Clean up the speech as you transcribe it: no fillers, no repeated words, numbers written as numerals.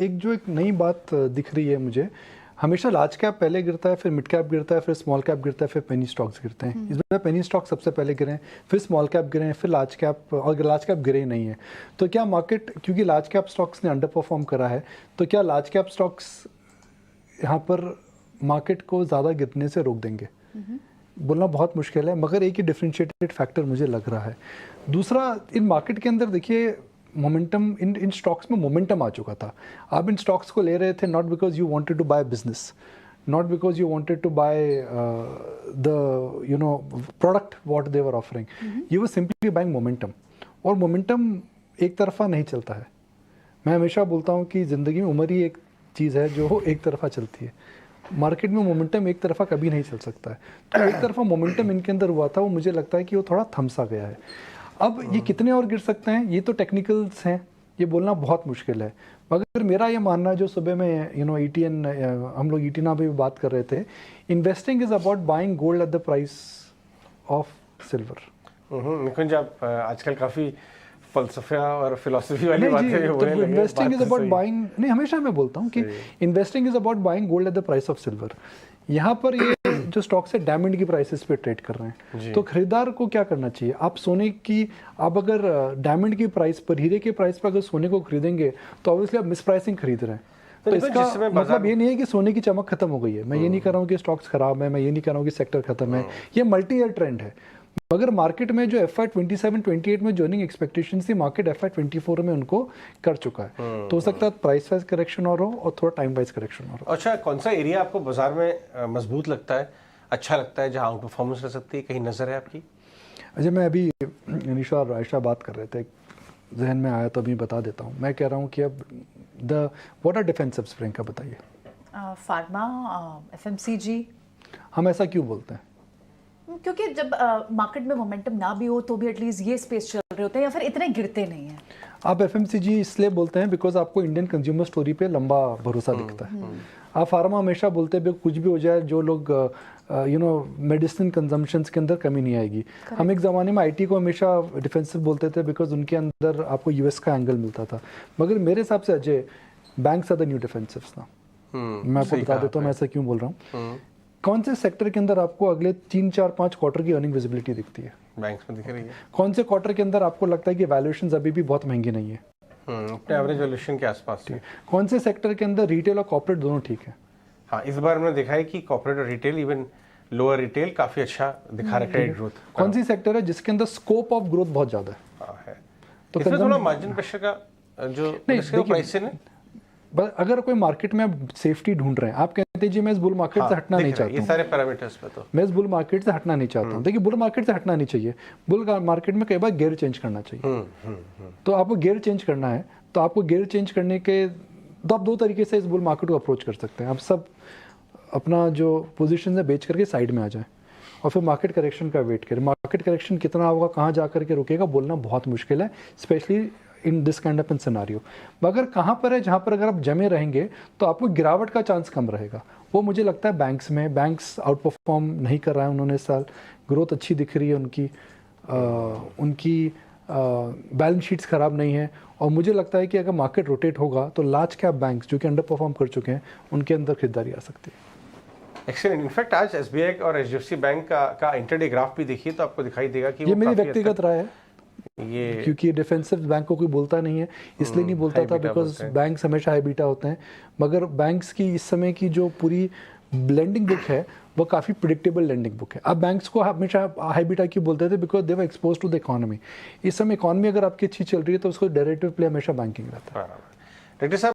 एक नई बात दिख रही है मुझे। हमेशा लार्ज कैप पहले गिरता है, फिर मिड कैप गिरता है, फिर स्मॉल कैप गिरता है, फिर पेनी स्टॉक्स गिरते हैं। इस बार पेनी स्टॉक सबसे पहले गिरे हैं, फिर स्मॉल कैप गिरे हैं, फिर लार्ज कैप, और लार्ज कैप गिरे ही नहीं है। तो क्या मार्केट, क्योंकि लार्ज कैप स्टॉक्स ने अंडर परफॉर्म करा है, तो क्या लार्ज कैप स्टॉक्स यहाँ पर मार्केट को ज़्यादा गिरने से रोक देंगे? बोलना बहुत मुश्किल है, मगर एक ही डिफरेंशिएटेड फैक्टर मुझे लग रहा है। दूसरा, इन मार्केट के अंदर देखिए मोमेंटम, इन स्टॉक्स में मोमेंटम आ चुका था। आप इन स्टॉक्स को ले रहे थे not because you wanted to buy business, not because you wanted to buy the product what they were offering, you were simply buying momentum. और मोमेंटम एक तरफा नहीं चलता है। मैं हमेशा बोलता हूँ कि ज़िंदगी में उम्र ही एक चीज़ है जो एक तरफा चलती है। मार्केट में मोमेंटम एक तरफा कभी नहीं चल सकता है। तो एक तरफा मोमेंटम इनके अंदर हुआ था, वो मुझे लगता है कि वो थोड़ा थमसा गया है। अब ये कितने और गिर सकते हैं, ये तो टेक्निकल्स हैं, ये बोलना बहुत मुश्किल है। मगर मेरा ये मानना, जो सुबह में ईटीएन, हम लोग ईटीना पे भी बात कर रहे थे, investing is about buying gold at the price of silver. Nikunj, आप आजकल काफ़ी फलसफा और फिलॉसफी वाली बातें बोलने लगे। इन्वेस्टिंग इज अबाउट बाइंग, नहीं, हमेशा मैं बोलता हूँ कि investing is about buying gold at the price of silver. यहाँ पर ये जो स्टॉक्स है डायमंड की प्राइसेस पे ट्रेड कर रहे हैं, तो खरीदार को क्या करना चाहिए? आप सोने की, आप अगर डायमंड की प्राइस पर, हीरे की प्राइस पर अगर सोने को खरीदेंगे तो ऑब्वियसली आप मिस प्राइसिंग खरीद रहे हैं। तो इसका मतलब ये नहीं है कि सोने की चमक खत्म हो गई है। मैं ये नहीं कर रहा हूँ कि स्टॉक्स खराब है, मैं ये नहीं कर रहा हूँ कि सेक्टर खत्म है, ये मल्टी ईयर ट्रेंड है। मगर मार्केट में जो FY 27-28 में जॉइनिंग एक्सपेक्टेशन थी, मार्केट FY 24 में उनको कर चुका है। तो हो सकता है प्राइस वाइज करेक्शन और हो, और थोड़ा टाइम वाइज करेक्शन और हो। अच्छा, कौन सा एरिया आपको बाजार में मजबूत लगता है, अच्छा लगता है, जहां आउट परफॉर्मेंस कर सकती है, कहीं नजर है आपकी? अच्छा, मैं अभी अनिशा और आयशा बात कर रहे थे, जहन में आया तो अभी बता देता हूँ। मैं कह रहा हूँ कि अब व्हाट आर डिफेंसिव स्प्रिंग का बताइए। Pharma, FMCG। हम ऐसा क्यों बोलते हैं? क्योंकि जब मार्केट में मोमेंटम ना भी हो तो भी एटलीस्ट ये स्पेस चल रहे होते हैं, या फिर इतने गिरते नहीं हैं। आप FMCG इसलिए बोलते हैं बिकॉज आपको इंडियन कंज्यूमर स्टोरी पे लंबा भरोसा दिखता है। आप फार्मा हमेशा बोलते हैं कुछ भी हो जाए, जो लोग मेडिसिन कंजम्पशंस के अंदर कमी नहीं आएगी। हम एक ज़माने में IT को हमेशा डिफेंसिव बोलते थे बिकॉज उनके अंदर आपको US का एंगल मिलता था। मगर मेरे हिसाब से Ajay, banks are the new defensives ना। मैं आपको बता देता हूँ मैं ऐसा क्यों बोल रहा हूँ। कौन से सेक्टर के अंदर आपको अगले 3-4-5 क्वार्टर की अर्निंग विजिबिलिटी दिखती है? बैंक्स में दिख रही है। कौन से क्वार्टर के अंदर आपको लगता है कि वैल्यूएशंस अभी भी बहुत महंगी नहीं है? अपने एवरेज वैल्यूएशन के आसपास है। कौन से सेक्टर के अंदर रिटेल और कॉर्पोरेट दोनों ठीक है? हाँ, इस बार हमने देखा है कि कॉर्पोरेट और रिटेल, इवन लोअर रिटेल काफी अच्छा दिखा रहा है क्रेडिट ग्रोथ। कौन सी सेक्टर है जिसके अंदर स्कोप ऑफ ग्रोथ बहुत ज्यादा है? तो इसमें थोड़ा मार्जिन प्रेशर का जो प्राइस है, अगर कोई मार्केट में आप सेफ्टी ढूंढ रहे हैं, आप कहते हैं जी मैं इस बुल मार्केट से हटना नहीं चाहता हूं, ये सारे पैरामीटर्स पे तो मैं इस बुल मार्केट से हटना नहीं चाहता हूं। देखिए, बुल मार्केट से हटना नहीं चाहिए। बुल मार्केट में कई बार गियर चेंज करना चाहिए। तो आपको गियर चेंज करना है, तो आपको गियर चेंज करने के तो आप दो तरीके से इस बुल मार्केट को अप्रोच कर सकते हैं। आप सब अपना जो पोजीशन है बेच करके साइड में आ जाएं और फिर मार्केट करेक्शन का वेट करें। मार्केट करेक्शन कितना होगा, कहाँ जा करके रुकेगा, बोलना बहुत मुश्किल है, specially in this kind of in scenario. मगर कहाँ पर है जहाँ पर अगर आप जमे रहेंगे तो आपको गिरावट का चांस कम रहेगा। वो मुझे लगता है बैंक्स में, बैंक्स आउट परफॉर्म नहीं कर रहा है उन्होंने इस साल, ग्रोथ अच्छी दिख रही है उनकी बैलेंस शीट्स ख़राब नहीं है। और मुझे लगता है कि अगर मार्केट रोटेट होगा तो लार्ज कैप बैंक्स जो कि अंडर परफॉर्म कर चुके हैं, उनके अंदर खरीदारी आ सकती है। एक्सीलेंट। इनफैक्ट आज SBI और HDFC बैंक का इंटरडे ग्राफ भी देखिए तो आपको दिखाई देगा कि ये मेरी व्यक्तिगत राय है, ये क्योंकि डिफेंसिव बैंक को कोई बोलता नहीं है, इसलिए नहीं बोलता था बिकॉज बैंक्स हमेशा हाई बीटा होते हैं। मगर बैंक्स की इस समय की जो पूरी लेंडिंग बुक है वो काफ़ी प्रिडिक्टेबल लेंडिंग बुक है। अब बैंक्स को हमेशा हाई बीटा क्यों बोलते थे? Because they were expose to the economy. इस समय इकोनॉमी अगर आपकी अच्छी चल रही है तो उसको डेरिवेटिव प्ले हमेशा बैंकिंग रहता है। डॉक्टर साहब,